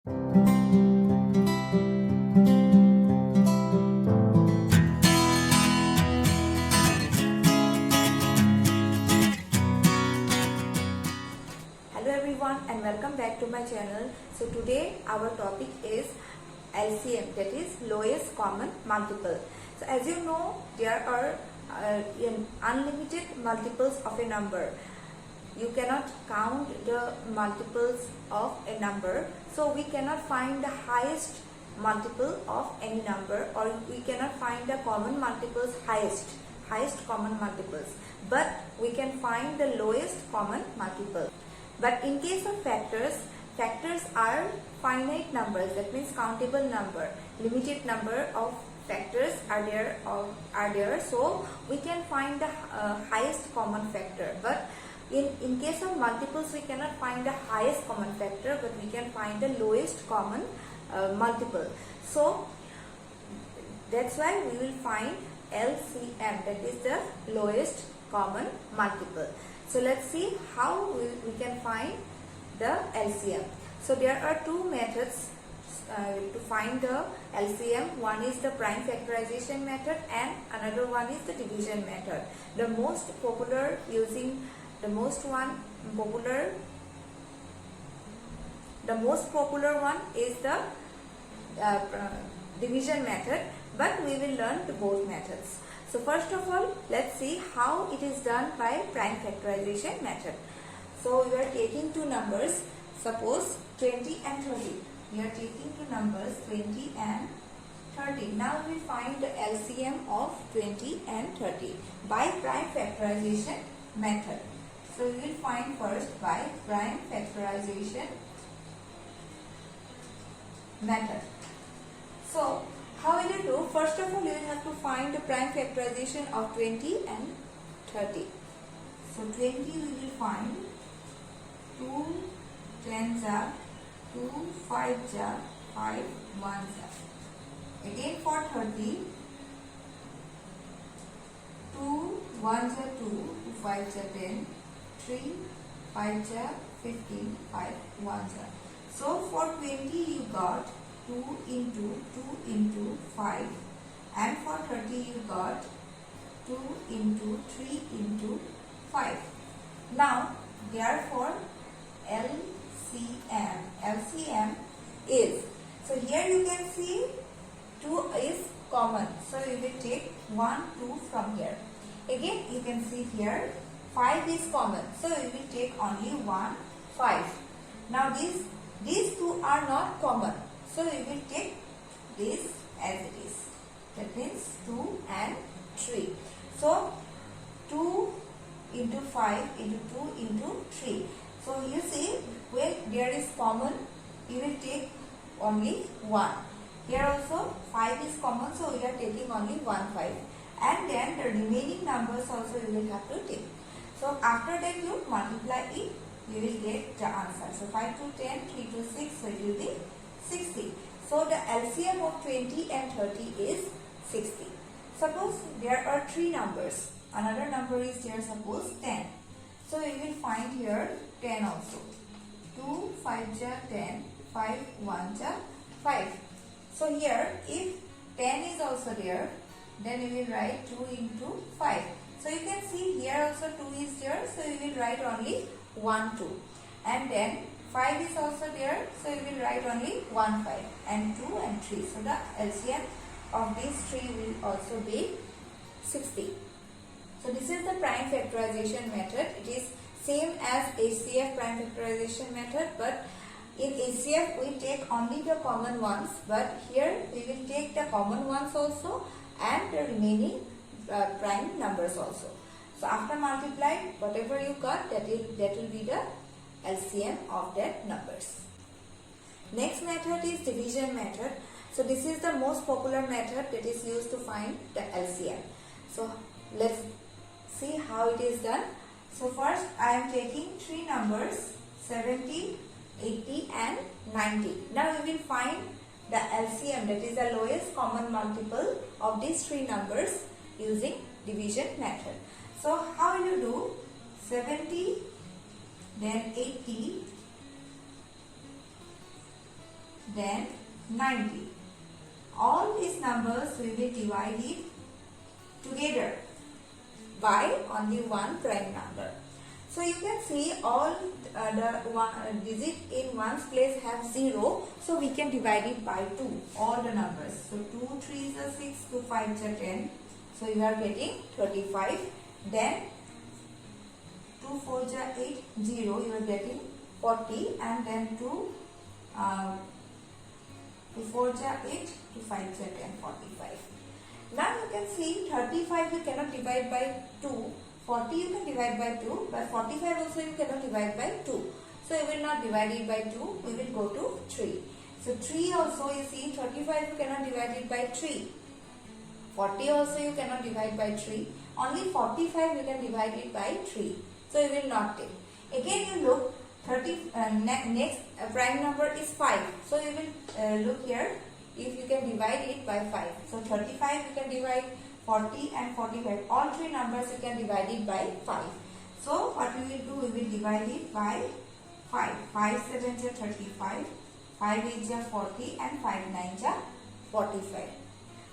Hello everyone and welcome back to my channel. So today our topic is LCM, that is lowest common multiple. So as you know, there are unlimited multiples of a number. You cannot count the multiples of a number, so we cannot find the highest multiple of any number, or we cannot find the common multiples highest common multiples, but we can find the lowest common multiple. But in case of factors are finite numbers, that means countable number. Limited number of factors are there, so we can find the highest common factor. But in case of multiples, we cannot find the highest common factor, but we can find the lowest common multiple. So that's why we will find LCM, that is the lowest common multiple. So let's see how we can find the LCM. So there are two methods to find the LCM. One is the prime factorization method and another one is the division method. The most popular one is the division method, but we will learn both methods. So first of all, let's see how it is done by prime factorization method. So we are taking two numbers, suppose 20 and 30. We are taking two numbers 20 and 30. Now we find the LCM of 20 and 30 by prime factorization method. So we will find first by prime factorization method. So how will you do? First of all, you will have to find the prime factorization of 20 and 30. So 20 we will find 2 10s are 2 5s are 5 1s are. Again for 30, 2 1s are 2, 2 5s are 10, 3 5s are 15, 5 1s are. So for 20 you got 2 into 5, and for 30 you got 2 into 3 into 5. Now therefore LCM is, so here you can see 2 is common, so you will take 1 2 from here. Again you can see here 5 is common, so you will take only 1 5. Now these two are not common, so we will take this as it is. That means 2 and 3. So 2 into 5 into 2 into 3. So you see, when there is common, you will take only 1. Here also 5 is common, so we are taking only 1 5. And then the remaining numbers also you will have to take. So after that you multiply it, you will get the answer. So 5 to 10, 3 to 6, so it will be 60. So the LCM of 20 and 30 is 60. Suppose there are three numbers. Another number is there, suppose 10. So we will find here 10 also. 2 5 ja 10, 5 1 ja 5. So here if 10 is also there, then we will write 2 into 5. So you can see here also 2 is there, so we will write only 1 2. And then 5 is also there, so we will write only 1 5 and 2 and 3. So the LCM of these three will also be 60. So this is the prime factorization method. It is same as HCF prime factorization method, but in HCF we take only the common ones, but here we will take the common ones also and the remaining prime numbers also. So after multiplying, whatever you got, that will be the LCM of that numbers. Next method is division method. So this is the most popular method that is used to find the LCM. So let's see how it is done. So first I am taking three numbers 70, 80 and 90. Now we will find the LCM, that is the lowest common multiple of these three numbers using division method. So how will you do? 70, then 80, then 90. All these numbers we will divide it together by only one prime number. So you can see all the digit in one's place have 0. So we can divide it by 2. All the numbers. So 2 3s are 6, 2 5s are 10. So you are getting 35. Then 2 4s are 8, 0. You are getting 40. And then 2 4s are 8, 2 5s are 10, 45. Now you can see 35 you cannot divide by 2. 40 you can divide by 2, but 45 also you cannot divide by 2. So you will not divide it by 2, we will go to 3. So 3 also you see 35 you cannot divide it by 3. 40 also you cannot divide by 3. Only 45 you can divide it by 3. So you will not take. Again you look, next prime number is 5. So you will look here if you can divide it by 5. So 35 you can divide 40 and 45. All three numbers you can divide it by 5. So what we will do, we will divide it by 5. 5 7s are 35, 5 8s are 40 and 5 9s are 45.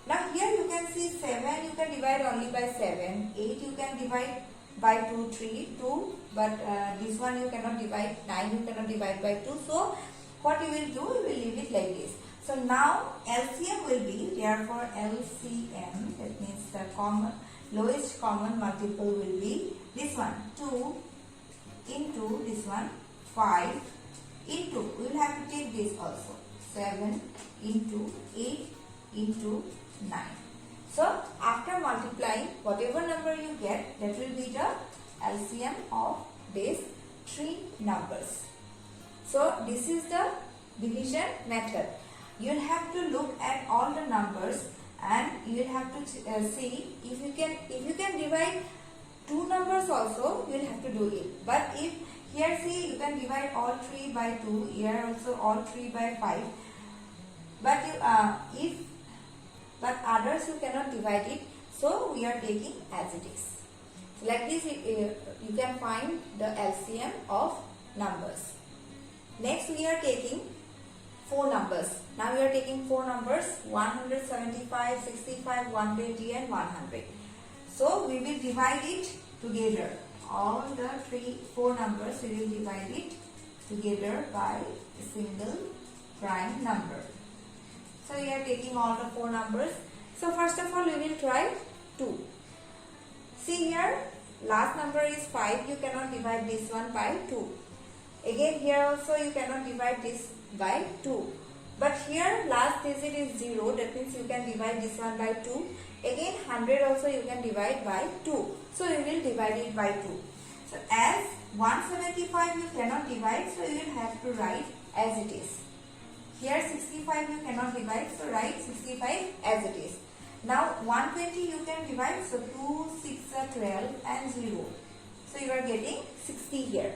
Now here you can see 7 you can divide only by 7, 8 you can divide by 2, 3, 2, but this one you cannot divide, 9 you cannot divide by 2. So what you will do, you will leave it like this. So now LCM will be, therefore LCM, that means the lowest common multiple will be this one, 2 into this one, 5 into, we will have to take this also, 7 into 8 into 9. So after multiplying whatever number you get, that will be the LCM of these three numbers. So this is the division method. You will have to look at all the numbers and you will have to see if you can divide two numbers also, you will have to do it. But if here see you can divide all 3 by 2, here also all 3 by 5. But but others you cannot divide it, so we are taking as it is. So like this you can find the LCM of numbers. Next we are taking 4 numbers. Now we are taking 4 numbers, 175, 65, 120 and 100. So we will divide it together. All the 4 numbers we will divide it together by a single prime number. So we are taking all the 4 numbers. So first of all we will try 2. See here, last number is 5. You cannot divide this one by 2. Again here also you cannot divide this by 2. But here last digit is 0. That means you can divide this one by 2. Again 100 also you can divide by 2. So you will divide it by 2. So as 175 you cannot divide, so you will have to write as it is. Here 65 you cannot divide, so write 65 as it is. Now 120 you can divide, so 2, 6 are 12 and 0. So you are getting 60 here.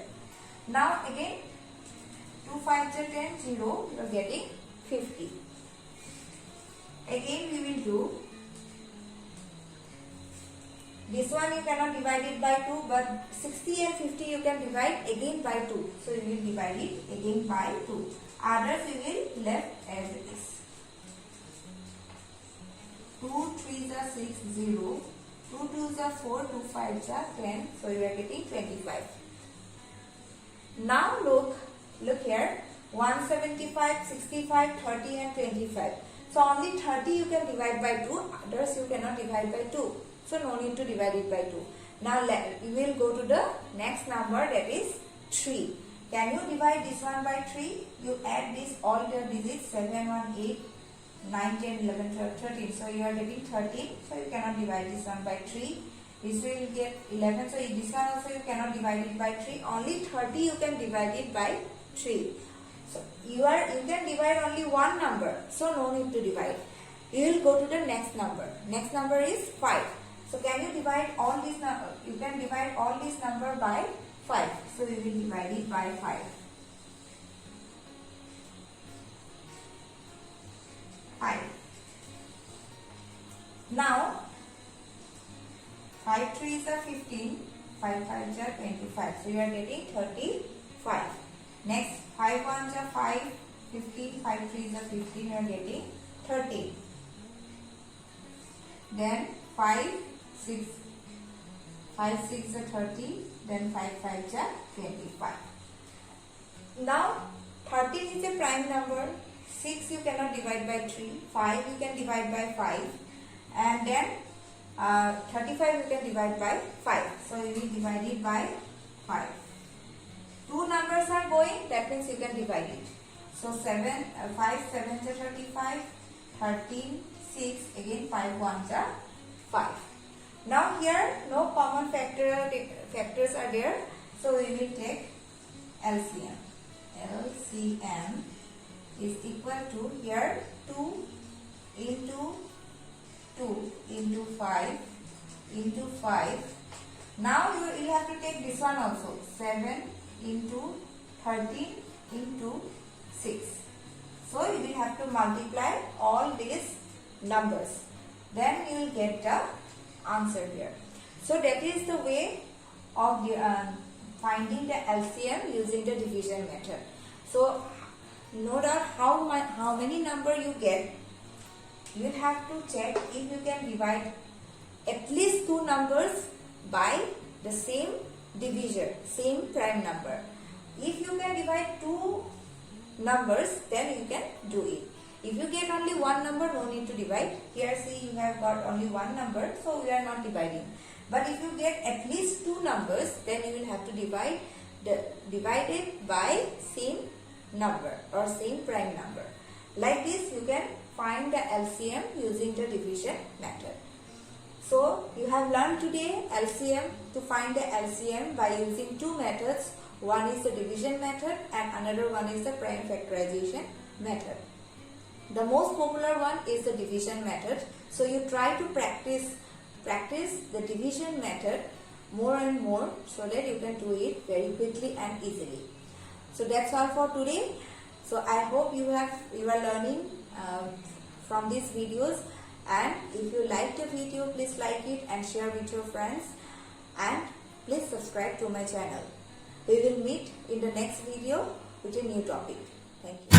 Now again 2 5s are 10, 0, you are getting 50. Again we will do, this one you cannot divide it by 2, but 60 and 50 you can divide again by 2. So you will divide it again by 2. Others you will left as it is. 2 3s are 6, 0. 2 2s are 4, 2 5s are 10. So you are getting 25. Now look here. 175, 65, 30 and 25. So only 30 you can divide by 2. Others you cannot divide by 2. So no need to divide it by 2. Now we will go to the next number, that is 3. Can you divide this one by 3? You add this all the digits 7, 1, 8, 9, 10, 11, 12, 13. So you are getting 13. So you cannot divide this one by 3. This will get 11. So this one also you cannot divide it by 3. Only 30 you can divide it by 3. So you can divide only one number. So no need to divide. You will go to the next number. Next number is 5. So can you divide all these number? You can divide all these number by 5. So we will divide it by 5. 5. Now 5 3s are 15, 5 5s are 25. So you are getting 35. Next 5 1s are 5, 15, 5 3 is a 15, you are getting 13. Then 5 6 is a 30, then 5 5 is a 25. Now 13 is a prime number. 6 you cannot divide by 3, 5 you can divide by 5, and then 35 you can divide by 5. So you will divide it by 5. Two numbers are going, that means you can divide it. So 5 7 is 35, 13, 6, again 5 1s are 5. Now here no common factors are there, so we will take LCM. LCM is equal to here 2 into 2 into 5 into 5. Now you will have to take this one also, 7 into 13 into 6. So you will have to multiply all these numbers. Then you will get the answer here. So that is the way of finding the LCM using the division method. So no doubt how many number you get, you will have to check if you can divide at least two numbers by the same divisor, same prime number. If you can divide two numbers, then you can do it. If you get only one number, no need to divide. Here see, you have got only one number, so we are not dividing. But if you get at least two numbers, then you will have to divide it by same number or same prime number. Like this, you can find the LCM using the division method. So you have learned today LCM, to find the LCM by using two methods. One is the division method and another one is the prime factorization method. The most popular one is the division method. So you try to practice the division method more and more so that you can do it very quickly and easily. So that's all for today. So I hope you are learning from these videos, and if you like the video, please like it and share with your friends, and please subscribe to my channel. We will meet in the next video with a new topic. Thank you.